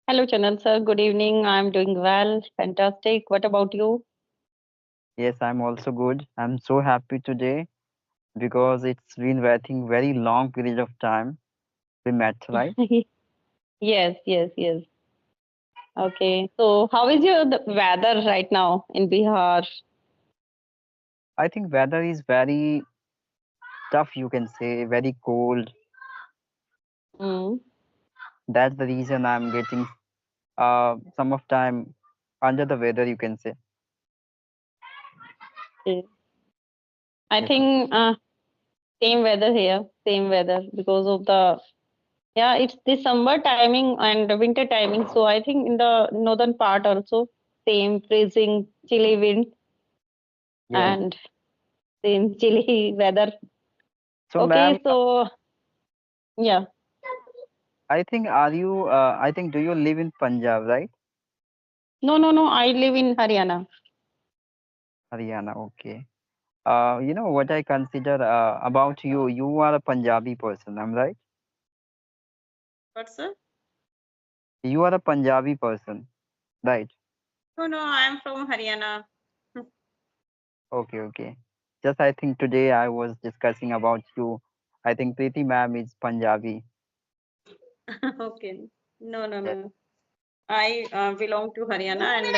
Hello, Chandan sir. Good evening. I'm doing well. Fantastic. What about you? Yes, I'm also good. I'm so happy today because it's been, I think, very long period of time we met, right? Yes, yes, yes. Okay. So, how is your the weather right now in Bihar? I think weather is very tough, you can say, very cold. Mm. That's the reason I'm getting some of time under the weather, you can say. Okay. I Yes, ma'am. think same weather here, same weather because of it's December timing and the winter timing. So I think in the northern part also same freezing, chilly wind Yes. and same chilly weather. So, ma'am, Okay, so yeah. I think I think do you live in Punjab, right? No, no, no. I live in Haryana. Haryana, okay. You know what I consider about you, you are a Punjabi person, I'm right? What's sir? You are a Punjabi person, right? No, no, I am from Haryana. Okay, okay. Just I think today I was discussing about you. I think Preeti ma'am is Punjabi. Okay. No, no, Yes. no. I belong to Haryana and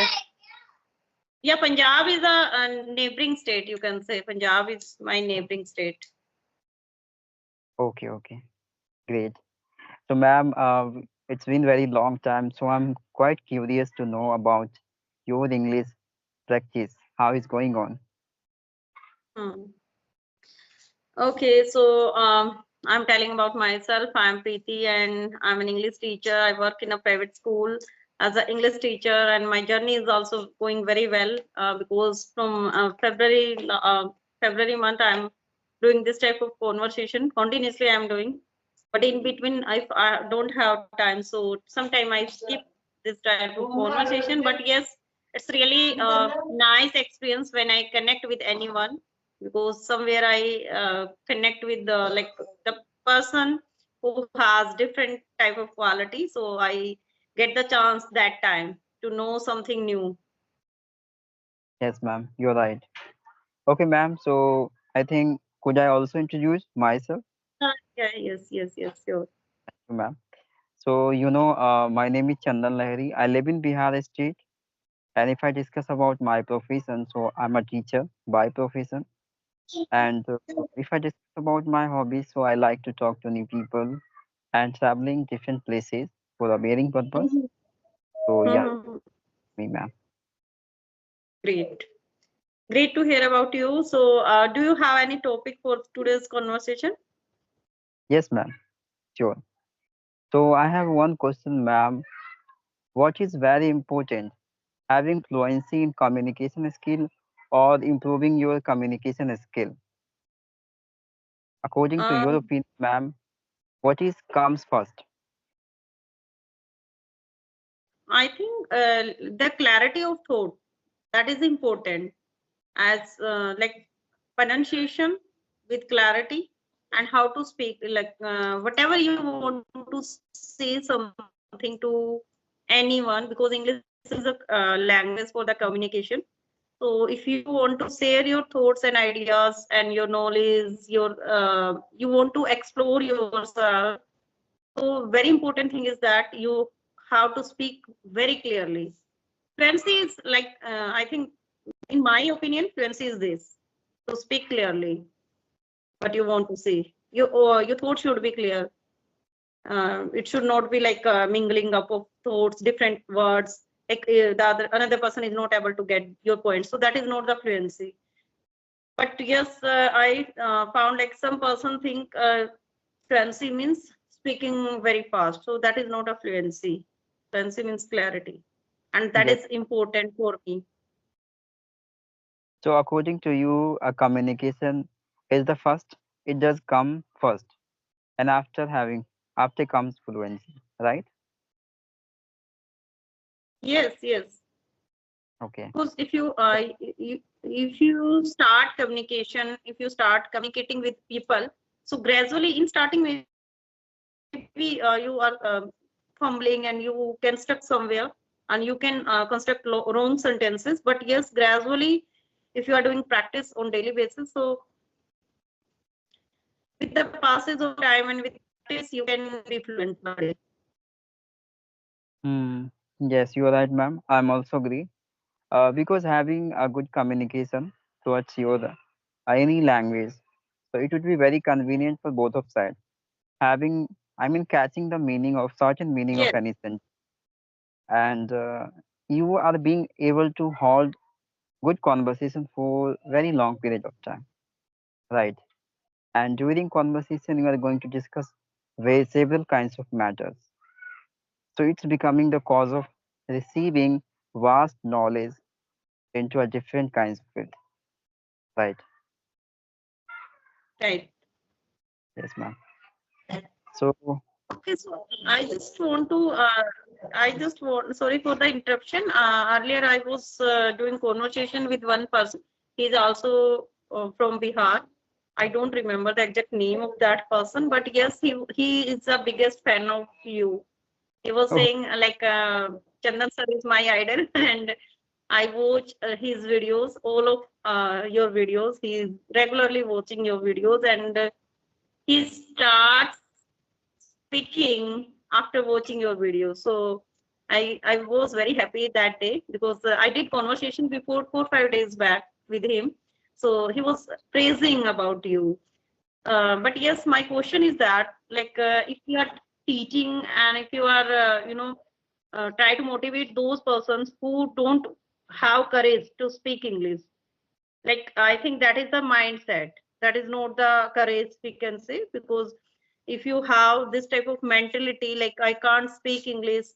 yeah, Punjab is a neighboring state. You can say Punjab is my neighboring state. Okay, okay. Great. So ma'am, it's been very long time, so I'm quite curious to know about your English practice. How is going on? Hmm. Okay, so I'm telling about myself. I'm Preeti and I'm an English teacher. I work in a private school as an English teacher, and my journey is also going very well because from February month I'm doing this type of conversation continuously. I'm doing, but in between I don't have time, so sometime I skip this type of conversation. But yes, it's really a nice experience when I connect with anyone because somewhere I connect with the person who has different type of quality. So I get the chance that time to know something new. Yes, ma'am, you're right. Okay, ma'am. So I think could I also introduce myself, Yeah, yes, yes, yes, sure. ma'am? So my name is Chandan Lehari. I live in Bihar state, and if I discuss about my profession, so I'm a teacher by profession. And if I discuss about my hobbies, so I like to talk to new people and traveling different places for a wearing purpose. Mhm. So yeah, Mhm. me ma'am. Great. Great to hear about you. So, do you have any topic for today's conversation? Yes, ma'am. Sure. So I have one question, ma'am. What is very important? Having fluency in communication skill or improving your communication skill? According to your Um, opinion, ma'am, what is comes first? I think the clarity of thought that is important as like pronunciation with clarity and how to speak whatever you want to say something to anyone because English is a language for the communication. So if you want to share your thoughts and ideas and your knowledge, you want to explore yourself. So very important thing is that you have to speak very clearly. Fluency is like I think, in my opinion, fluency is this: to speak clearly what you want to say. Your thoughts should be clear. It should not be like mingling up of thoughts, different words. Like the other another person is not able to get your point. So that is not the fluency. But yes, I found like some person think fluency means speaking very fast. So that is not a fluency. Fluency means clarity, and that Yes. is important for me. So according to you, a communication is the first. It does come first, and after comes fluency, right? Yes, yes. Okay. Because if you start communication, if you start communicating with people, so gradually in starting maybe you are comfortable, fumbling and you can stuck somewhere and you can construct wrong sentences. But yes, gradually, if you are doing practice on daily basis, so with the passage of time and with practice, you can be fluent nowadays. Hmm. Yes, you are right, ma'am. I'm also agree. Because having a good communication towards your any language, so it would be very convenient for both of sides. Having, I mean, catching the meaning of certain meaning of Yes, any sentence, and you are being able to hold good conversation for very long period of time, right? And during conversation, you are going to discuss several kinds of matters. So it's becoming the cause of receiving vast knowledge into a different kinds of field, right? right. Yes, ma'am. So, Okay, so I just want, sorry for the interruption. Earlier, I was doing conversation with one person. He's also from Bihar. I don't remember the exact name of that person, but yes, he is the biggest fan of you. He was oh, saying Chandan sir is my idol, and I watch his videos, all of your videos. He's regularly watching your videos, and he starts speaking after watching your video. So I was very happy that day because I did conversation before 4 5 days back with him. So he was praising about you. But yes, my question is that if you are teaching and if you are try to motivate those persons who don't have courage to speak English, like I think that is the mindset, that is not the courage we can say, because if you have this type of mentality like I can't speak English,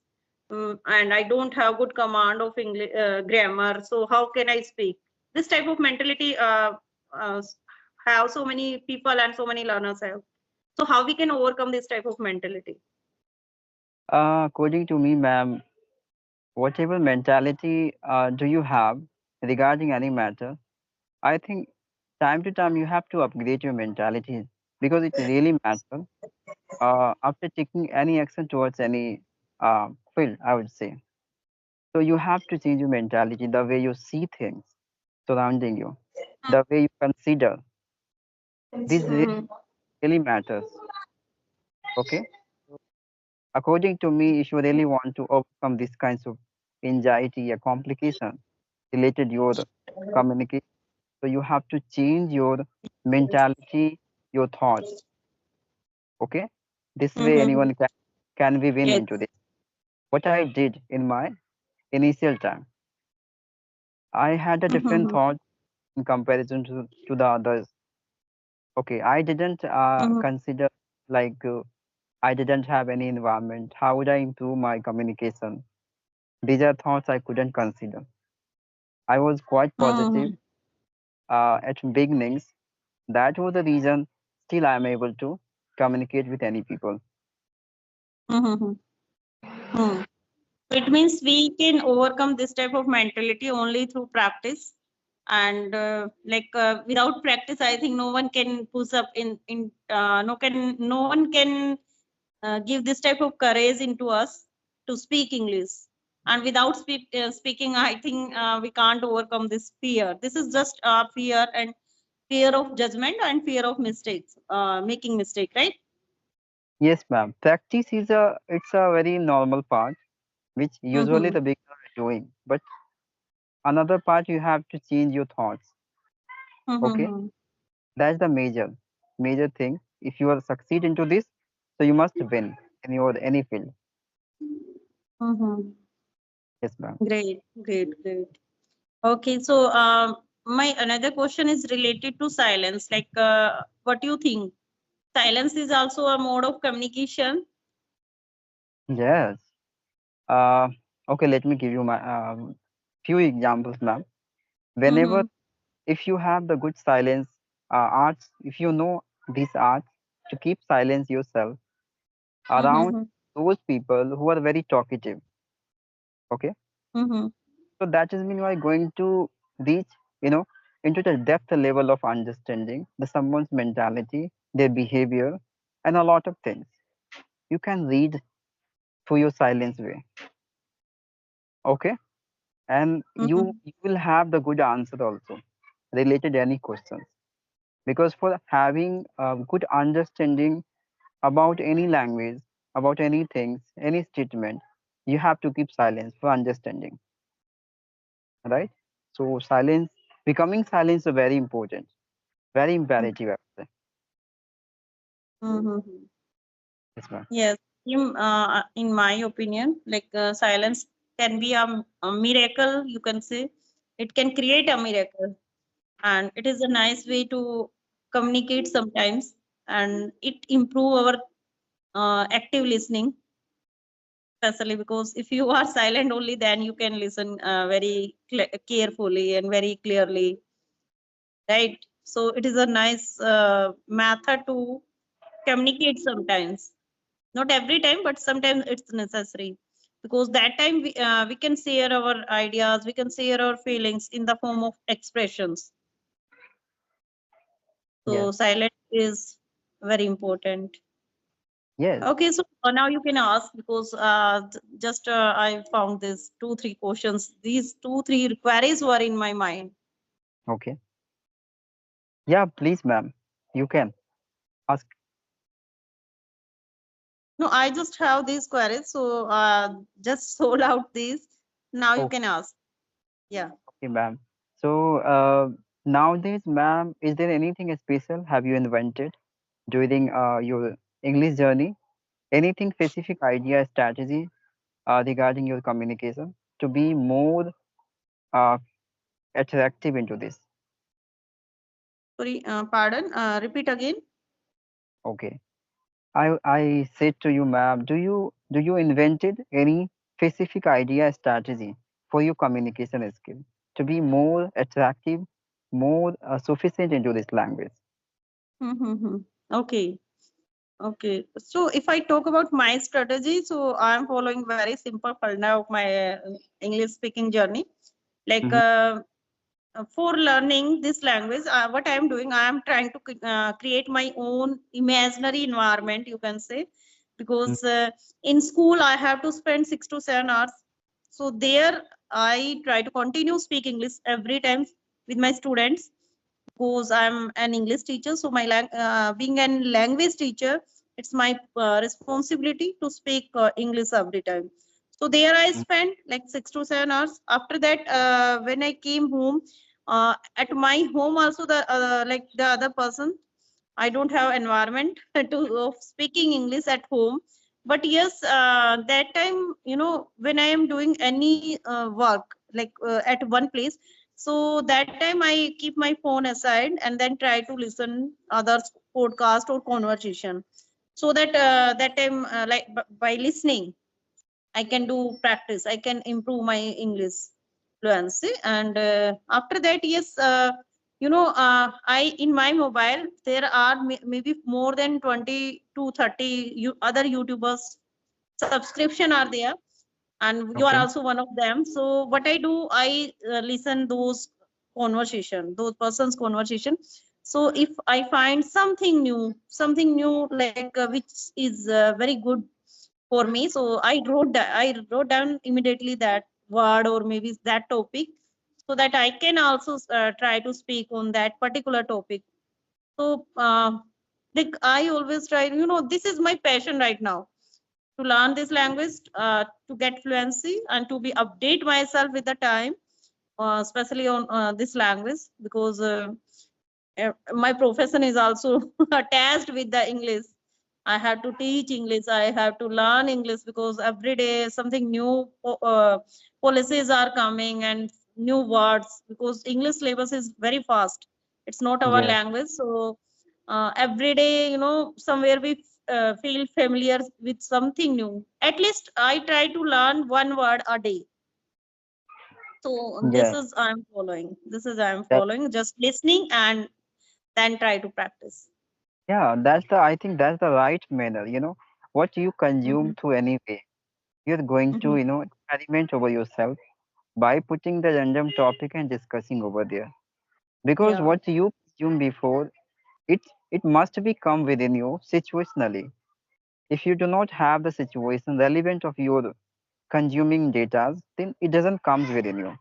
and I don't have good command of English grammar, so how can I speak? This type of mentality uh, have so many people and so many learners have. So how we can overcome this type of mentality? according to me, ma'am, whatever mentality do you have regarding any matter, I think time to time you have to upgrade your mentality because it really matters after taking any action towards any field, I would say. So you have to change your mentality, the way you see things surrounding you, the way you consider. This Mhm. really matters. Okay. According to me, if you really want to overcome these kinds of anxiety or complication related your communication, so you have to change your mentality, your thoughts. Okay. This way Mhm. anyone can be win Yes. into this. What I did in my initial time, I had a different Mhm. thought in comparison to the others. Okay, I didn't Mhm. consider like I didn't have any environment. How would I improve my communication? These are thoughts I couldn't consider. I was quite positive Mhm. at beginnings. That was the reason still I am able to communicate with any people. Mhm. Mhm. It means we can overcome this type of mentality only through practice. And without practice, I think no one can push up in no one can give this type of courage into us to speak English. And without speaking, I think we can't overcome this fear. This is just fear, and fear of judgment and fear of mistakes, making mistake, right? Yes, ma'am. Practice is a very normal part which usually Mm-hmm. the beginner are doing. But another part you have to change your thoughts. Okay, Mm-hmm. that's the major thing. If you are succeed into this, so you must win in your any field. Mm-hmm. Yes, ma'am. Great, great, great. Okay, so my another question is related to silence. What do you think? Silence is also a mode of communication. Yes. Uh, okay, let me give you my few examples, ma'am. Whenever, Mm-hmm. if you have the good silence arts, if you know these arts to keep silence yourself around Mm-hmm. those people who are very talkative, okay? Mm-hmm. So that is mean you are going to reach, you know, into the depth level of understanding the someone's mentality, their behavior, and a lot of things. You can read through your silence way. Okay, and Mm-hmm. you will have the good answer also related to any questions, because for having a good understanding about any language, about anything, any statement, you have to keep silence for understanding, right? So silence, becoming silence is very important, very imperative, I would say. Mm-hmm. Yes, ma'am. Yes, in my opinion, like silence can be a miracle, you can say. It can create a miracle, and it is a nice way to communicate sometimes, and it improve our active listening, especially because if you are silent only, then you can listen very carefully and very clearly, right? So it is a nice method to communicate sometimes. Not every time, but sometimes it's necessary, because that time we can share our ideas, we can share our feelings in the form of expressions. Yes, So silence is very important. yes. Okay, so now you can ask, because just I found this two three questions, these two three queries were in my mind. Okay. Yeah, please, ma'am. You can ask. No, I just have these queries, so just sold out these. Now you Oh, can ask. Yeah. okay, ma'am. So, nowadays, ma'am, is there anything special have you invented during your English journey? Anything specific idea, strategy regarding your communication to be more uh, attractive into this? Sorry, pardon, repeat again. Okay. I said to you, ma'am, do you invented any specific idea, strategy for your communication skill to be more attractive, more sufficient into this language? Mm-hmm. Okay. Okay. So if I talk about my strategy, so I'm following very simple formula of my English speaking journey. Like Mm-hmm. for learning this language, what I'm doing, I am trying to create my own imaginary environment, you can say, because in school I have to spend 6 to 7 hours. So there I try to continue speak English every time with my students, because I'm an English teacher. So my being an language teacher, it's my responsibility to speak English every time. So there I spent like 6 to 7 hours. After that, when I came home, at my home also the like the other person, I don't have environment to of speaking English at home. But yes, that time, when I am doing any work like at one place, so that time I keep my phone aside and then try to listen others podcast or conversation. So that that time, like by listening, I can do practice. I can improve my English fluency. And after that, yes, I in my mobile there are maybe more than 20 to 30 other YouTubers subscription are there, and you are Okay. also one of them. So what I do, I listen those conversation, those persons conversation. So if I find something new, like which is very good for me, so I wrote down immediately that word or maybe that topic, so that I can also try to speak on that particular topic. So like I always try, this is my passion right now, to learn this language, to get fluency and to be update myself with the time, especially on this language, because my profession is also attached with the English. I have to teach English, I have to learn English, because every day something new policies are coming and new words, because English syllabus is very fast. It's not our Yes. language. So every day, somewhere we feel familiar with something new. At least I try to learn one word a day. So this Yes. is I'm following. This is I'm That, following. Just listening and then try to practice. yeah, that's the, I think that's the right manner. What you consume Mhm, through any way, you're going to, mhm. experiment over yourself by putting the random topic and discussing over there. Because Yeah. what you consume before, it it must be come within you situationally. If you do not have the situation relevant of your consuming data, then it doesn't comes within you.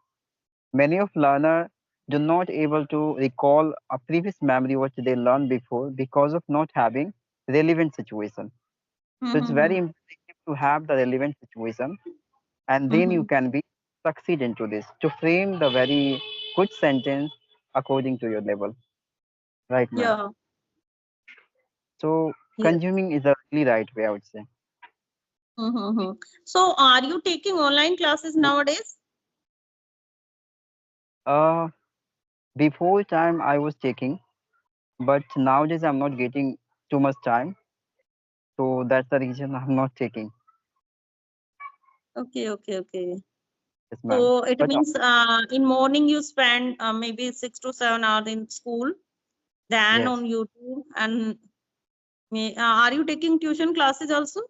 Many of learner do not able to recall a previous memory what they learned before because of not having relevant situation. So it's very Mm-hmm. important to have the relevant situation, and then you Mm-hmm. can be succeed into this to frame the very good sentence according to your level. Right, ma'am. Yeah. So Yes. consuming is the really right way, I would say. Mm-hmm. So, are you taking online classes nowadays? Uh, Before time I was taking, but nowadays I'm not getting too much time, so that's the reason I'm not taking. Okay, okay, okay. Yes, ma'am. So it But means in morning you spend maybe 6 to 7 hours in school, then yes, on YouTube, and are you taking tuition classes also?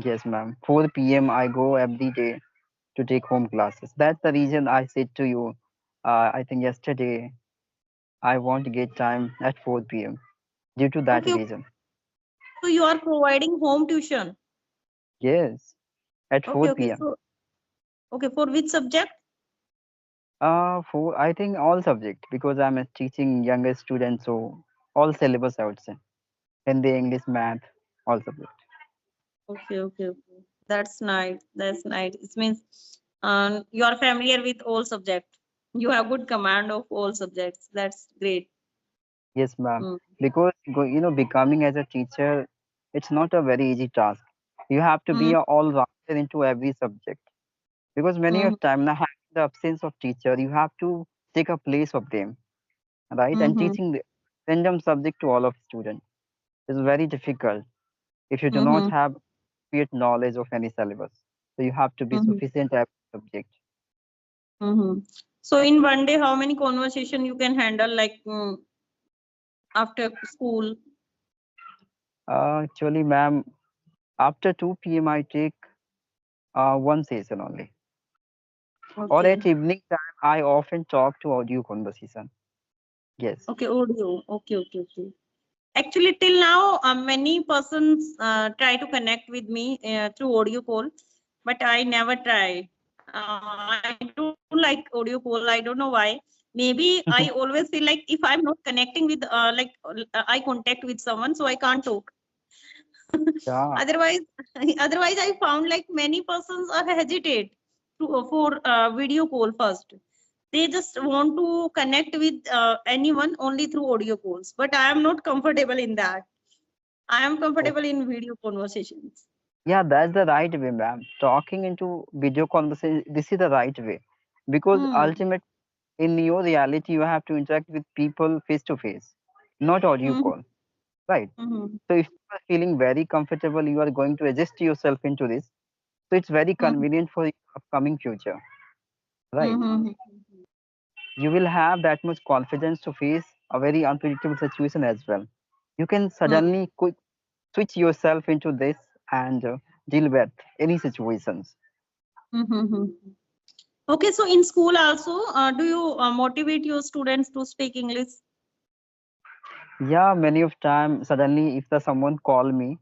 yes, ma'am. 4 p.m. I go every day to take home classes. That's the reason I said to you. I think yesterday I want to get time at 4 p.m. due to that Okay, reason. so you are providing home tuition. Yes, at Okay, 4 okay. p.m. So okay, for which subject? For I think all subject because I'm teaching younger students, so all syllabus I would say. Hindi, English, math, all subject. Okay, okay, okay. That's nice. That's nice. It means you are familiar with all subjects. You have good command of all subjects. That's great. Yes, ma'am. Mm. Because becoming as a teacher, it's not a very easy task. You have to be Mm, a all rounder into every subject. Because many mm, of time now having the absence of teacher, you have to take a place of them, right? And mm-hmm, teaching the random subject to all of students is very difficult if you do not mm-hmm, have great knowledge of any syllabus. So you have to be mm-hmm, sufficient at subject. mm-hmm. So in one day, how many conversation you can handle like after school? Actually, ma'am, after 2 p.m. I take one session only. Or Okay. at evening time, I often talk to audio conversation. Yes. Okay, audio. Okay, okay, okay. Actually, till now, many persons try to connect with me through audio call, but I never try. I don't like audio call. I don't know why. Maybe I always feel like if I'm not connecting with eye contact with someone, so I can't talk. Yeah. Otherwise, otherwise I found like many persons are hesitate for video call first. They just want to connect with anyone only through audio calls, but I am not comfortable in that. I am Oh, comfortable in video conversations. yeah, that's the right way, ma'am. Talking into video conversation, this is the right way. Because Hmm. ultimate in your reality, you have to interact with people face to face, not audio Hmm. call, right? Hmm. So if you are feeling very comfortable, you are going to adjust yourself into this. So it's very Hmm. convenient for your upcoming future, right? Hmm. You will have that much confidence to face a very unpredictable situation as well. You can Hmm. suddenly quick switch yourself into this and deal with any situations. Hmm. Okay, so in school also, do you motivate your students to speak English? Yeah, many of time suddenly if the someone call me,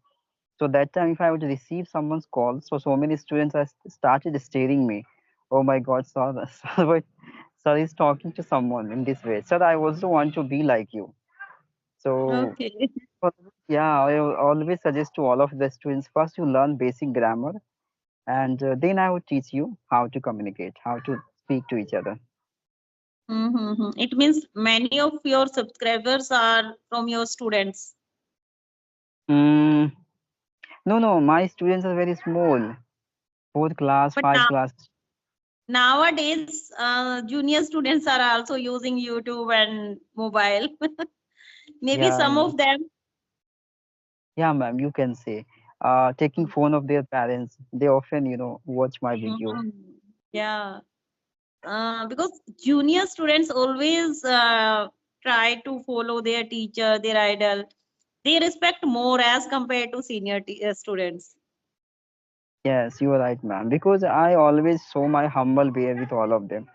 so that time if I would receive someone's call, so many students are started staring me. Oh my God, sir, sir, sir is talking to someone in this way. Sir, I also want to be like you. So Okay. yeah, I always suggest to all of the students first you learn basic grammar, and then I would teach you how to communicate, how to speak to each other. Mm-hmm. It means many of your subscribers are from your students. Mm, no, my students are very small, fourth class, But five now class. nowadays, junior students are also using YouTube and mobile. Maybe Yeah, some of them. yeah, ma'am, you can say. Taking phone of their parents, they often, watch my video. Mhm. Yeah, because junior students always try to follow their teacher, their idol. They respect more as compared to senior students. Yes, you are right, ma'am. Because I always show my humble way with all of them.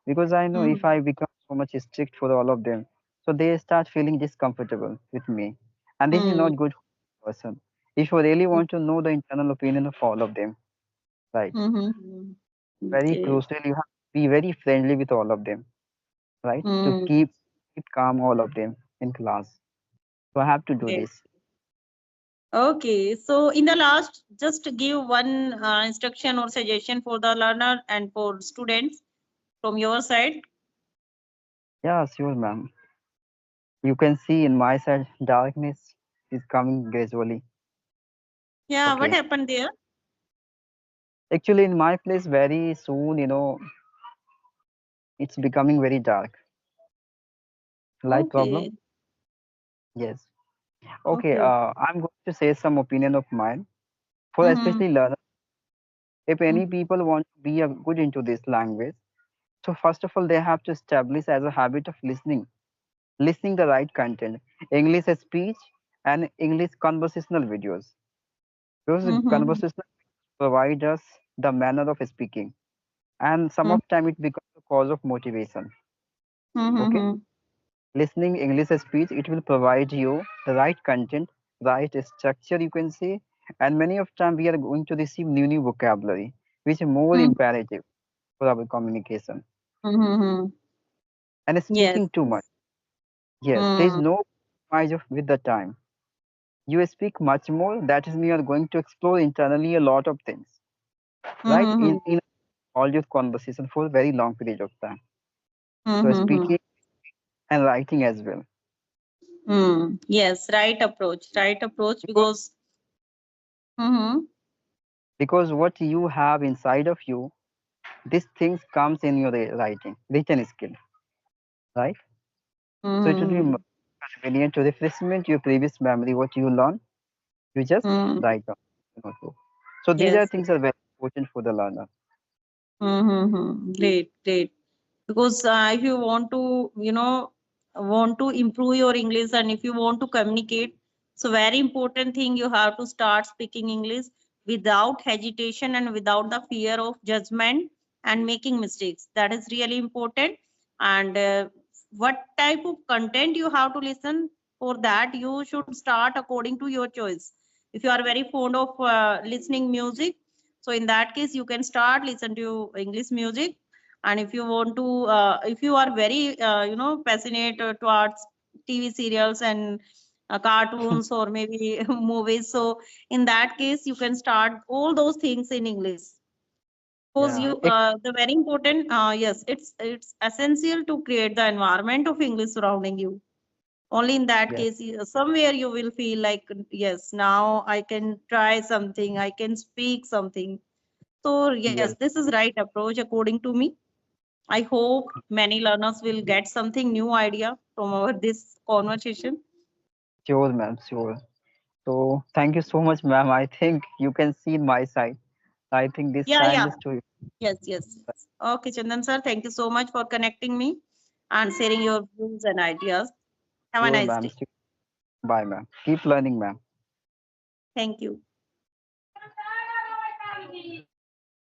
Because I know if I Mm. become so much strict for all of them, so they start feeling discomfortable with me. And this is Mm. not good for a person. if you really want to know the internal opinion of all of them, right? Mm-hmm. Very Okay. crucial, you have to be very friendly with all of them, right? To Mm, keep calm all of them in class. So I have to do great. this. Okay, so in the last, just give one instruction or suggestion for the learner and for students from your side. Yeah, sure, ma'am. You can see in my side darkness is coming gradually. Yeah, what Okay. happened there? Actually, in my place, very soon, it's becoming very dark. Light problem? Okay, Yes. Okay. okay. I'm going to say some opinion of mine for Mm-hmm. especially learners. If any Mm-hmm. people want to be a good into this language, so first of all, they have to establish as a habit of listening the right content, English speech and English conversational videos. Because Mm-hmm. conversational provide us the manner of speaking, and some of time it becomes a cause of motivation. Okay, Mm-hmm. listening English speech, it will provide you the right content, right structure, you can say, and many of time we are going to receive new vocabulary, which is more Mm-hmm. imperative for our communication. Mm-hmm. And Yes. speaking too much, yes, there is Mm-hmm. no compromise with the time. You speak much more, that is, you are going to explore internally a lot of things, right? Mm-hmm. In all your conversation for a very long period of time. So Mm-hmm. speaking and writing as well. Mm. Yes, right approach. Right approach Because because. Mm-hmm. because what you have inside of you, these things comes in your writing, written skill, right? So it will be Mm-hmm. convenient to refreshment your previous memory, what you learn, you just Mm. write down in a notebook. So these are Yes. things are very important for the learner. Mm-hmm. Great, great. Because if you want to want to improve your English and if you want to communicate, so very important thing, you have to start speaking English without hesitation and without the fear of judgment and making mistakes. That is really important. And what type of content you have to listen, for that you should start according to your choice. If you are very fond of listening music, so in that case you can start listen to English music. And if you want to if you are very passionate towards TV serials and cartoons or maybe movies, so in that case you can start all those things in English. Suppose Yeah, you the very important, yes, it's essential to create the environment of English surrounding you. Only in that yes, case somewhere you will feel like, yes, now I can try something, I can speak something. So yes, yes, this is right approach according to me. I hope many learners will get something new idea from our this conversation. sure, ma'am, sure. So thank you so much, ma'am. I think you can see my side. I think this Yeah, time yeah. is to Yes, yes, yes. Okay, Chandan sir, thank you so much for connecting me and sharing your views and ideas. Have a sure, nice ma'am. day. Bye, ma'am. Keep learning, ma'am. Thank you.